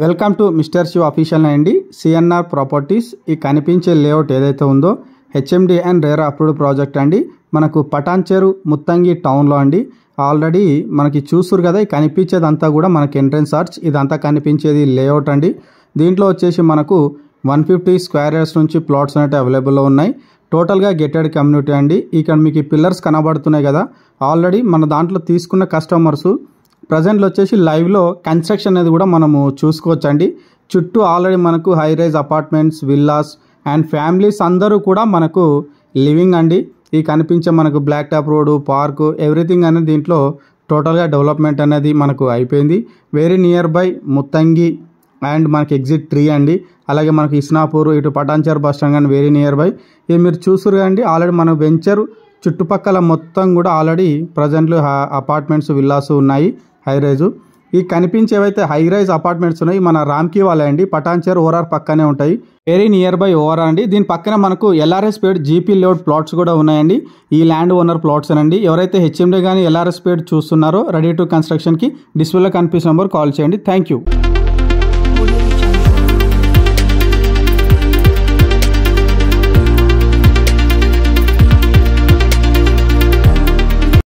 Welcome to mister Shiv official అండి. CNR properties ఈ కనిపించే లేఅవుట్ ఏదైతే ఉందో HMD and RERA approved project అండి. మనకు పటాన్చెరు ముత్తంగి టౌన్లో అండి. ఆల్రెడీ మనకి చూస్తురు కదా, ఈ కనిపించేదంతా కూడా మనకి ఎంట్రన్స్ ఆర్చ్, ఇదంతా కనిపించేది లేఅవుట్ అండి. దీంట్లో వచ్చేసి మనకు 150 స్క్వేర్ యార్డ్స్ నుంచి ప్లాట్స్ అనేవి అవైలబుల్లో ఉన్నాయి. టోటల్గా గెటెడ్ కమ్యూనిటీ అండి. ఇక్కడ మీకు పిల్లర్స్ కనబడుతున్నాయి కదా, ఆల్రెడీ మన దాంట్లో తీసుకున్న కస్టమర్స్ ప్రజెంట్లో వచ్చేసి లైవ్లో కన్స్ట్రక్షన్ అనేది కూడా మనము చూసుకోవచ్చండి. చుట్టూ ఆల్రెడీ మనకు high rise apartments, villas and families అందరూ కూడా మనకు లివింగ్ అండి. ఈ కనిపించే మనకు black top road, park, everything అనేది దీంట్లో టోటల్గా డెవలప్మెంట్ అనేది మనకు అయిపోయింది. Very near by Muthangi and మనకి ఎగ్జిట్ 3 అండి. అలాగే మనకి ఇస్నాపూర్, ఇటు పటాన్చెరు బస్ స్టాండ్ కానీ వెరీ నియర్ బై. ఇది మీరు చూసురు అండి, ఆల్రెడీ మన వెంచర్ చుట్టుపక్కల మొత్తం కూడా ఆల్రెడీ ప్రజెంట్లో అపార్ట్మెంట్స్, విల్లాస్ ఉన్నాయి హై రైజు. ఈ కనిపించేవైతే హై రైజ్ అపార్ట్మెంట్స్ ఉన్నాయి మన రామ్కి వాళ్ళే అండి. పటాన్చెరు ఓఆర్ఆర్ పక్కనే ఉంటాయి, వెరీ నియర్ బై ఓఆర్ఆర్ అండి. దీని పక్కన మనకు ఎల్ఆర్ఎస్ పేడ్ జీపీ లేఅవుట్ ప్లాట్స్ కూడా ఉన్నాయండి. ఈ ల్యాండ్ ఓనర్ ప్లాట్స్ అండి. ఎవరైతే హెచ్ఎండి కానీ ఎల్ఆర్ఎస్ పేడ్ చూస్తున్నారో రెడీ టు కన్స్ట్రక్షన్కి డిస్ప్లేలో కనిపిస్తున్న నెంబర్ కాల్ చేయండి. Thank you.